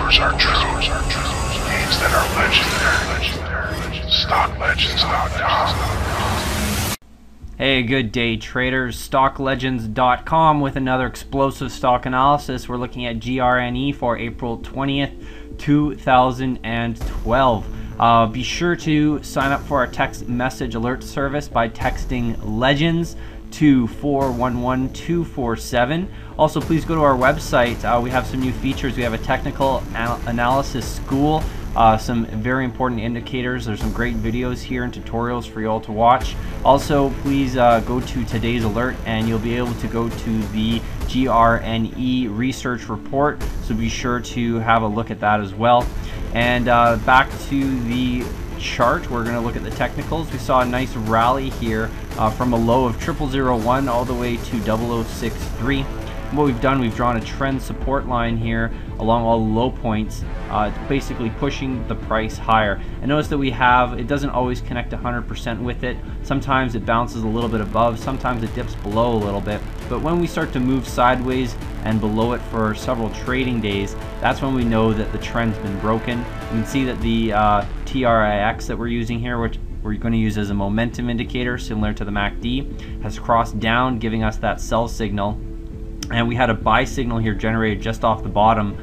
Rumors are true. Names that are legendary. StockLegends.com. Hey, good day traders. StockLegends.com with another explosive stock analysis. We're looking at GRNE for April 20th, 2012. Be sure to sign up for our text message alert service by texting LEGENDS to 411247. Also, please go to our website. We have some new features. We have a technical analysis school, some very important indicators. There's some great videos here and tutorials for you all to watch. Also, please go to today's alert and you'll be able to go to the GRNE research report, so be sure to have a look at that as well. And back to the chart, we're going to look at the technicals. We saw a nice rally here from a low of 0001 all the way to 0063. What we've done, we've drawn a trend support line here along all the low points, basically pushing the price higher. And notice that it doesn't always connect 100% with it. Sometimes it bounces a little bit above, sometimes it dips below a little bit. But when we start to move sideways and below it for several trading days, that's when we know that the trend's been broken. You can see that the TRIX that we're using here, which we're going to use as a momentum indicator similar to the MACD, has crossed down, giving us that sell signal. And we had a buy signal here generated just off the bottom,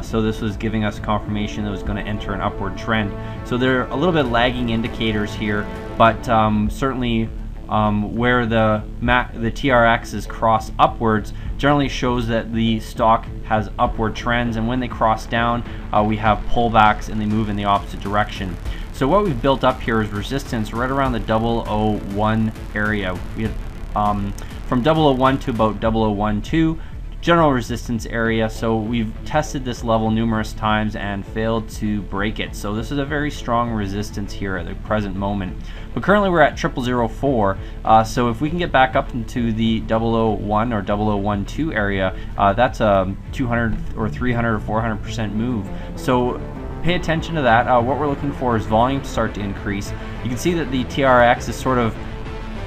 so this was giving us confirmation that it was going to enter an upward trend. So they're a little bit lagging indicators here, but certainly where the TRX is crossed upwards generally shows that the stock has upward trends, and when they cross down, we have pullbacks and they move in the opposite direction. So what we've built up here is resistance right around the 001 area. We had from 001 to about 0012, general resistance area. So we've tested this level numerous times and failed to break it. So this is a very strong resistance here at the present moment. But currently we're at 0004. So if we can get back up into the 001 or 0012 area, that's a 200 or 300 or 400% move. So pay attention to that. What we're looking for is volume to start to increase. You can see that the TRX is sort of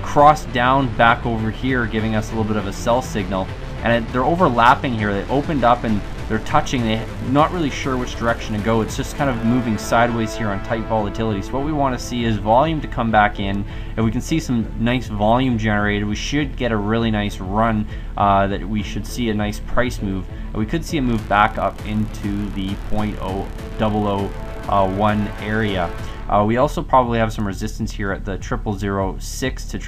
crossed down back over here, giving us a little bit of a sell signal, and they're overlapping here. They opened up and they're touching. They're not really sure which direction to go. It's just kind of moving sideways here on tight volatility. So what we want to see is volume to come back in. If we can see some nice volume generated, we should get a really nice run, that we should see a nice price move, and we could see a move back up into the 0.001 area. We also probably have some resistance here at the 0006 to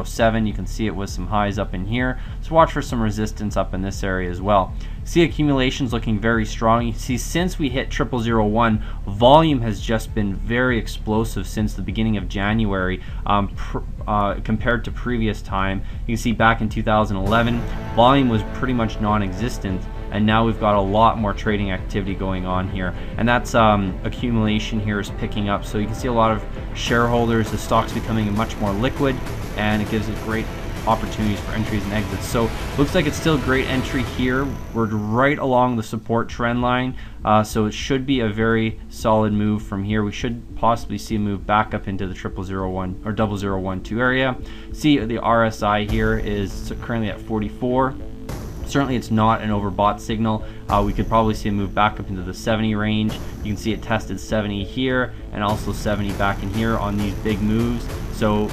0007. You can see it with some highs up in here. So watch for some resistance up in this area as well. See accumulations looking very strong. You see since we hit 0001, volume has just been very explosive since the beginning of January compared to previous time. You can see back in 2011, volume was pretty much non-existent. And now we've got a lot more trading activity going on here, and that's accumulation here is picking up. So you can see a lot of shareholders, the stock's becoming much more liquid, and it gives it great opportunities for entries and exits. So looks like it's still a great entry here. We're right along the support trend line, so it should be a very solid move from here. We should possibly see a move back up into the 0001 or 0012 area. See the RSI here is currently at 44. Certainly it's not an overbought signal. We could probably see a move back up into the 70 range. You can see it tested 70 here and also 70 back in here on these big moves. So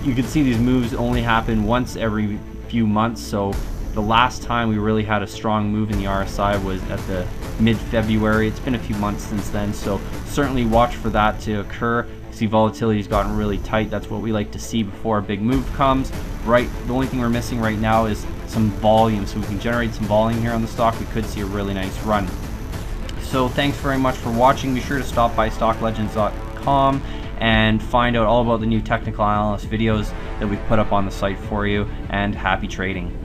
you can see these moves only happen once every few months. So the last time we really had a strong move in the RSI was at the mid-February. It's been a few months since then, so certainly watch for that to occur. See, volatility has gotten really tight. That's what we like to see before a big move comes. Right, the only thing we're missing right now is some volume. So we can generate some volume here on the stock. We could see a really nice run. So thanks very much for watching. Be sure to stop by StockLegends.com and find out all about the new technical analysis videos that we've put up on the site for you. And happy trading.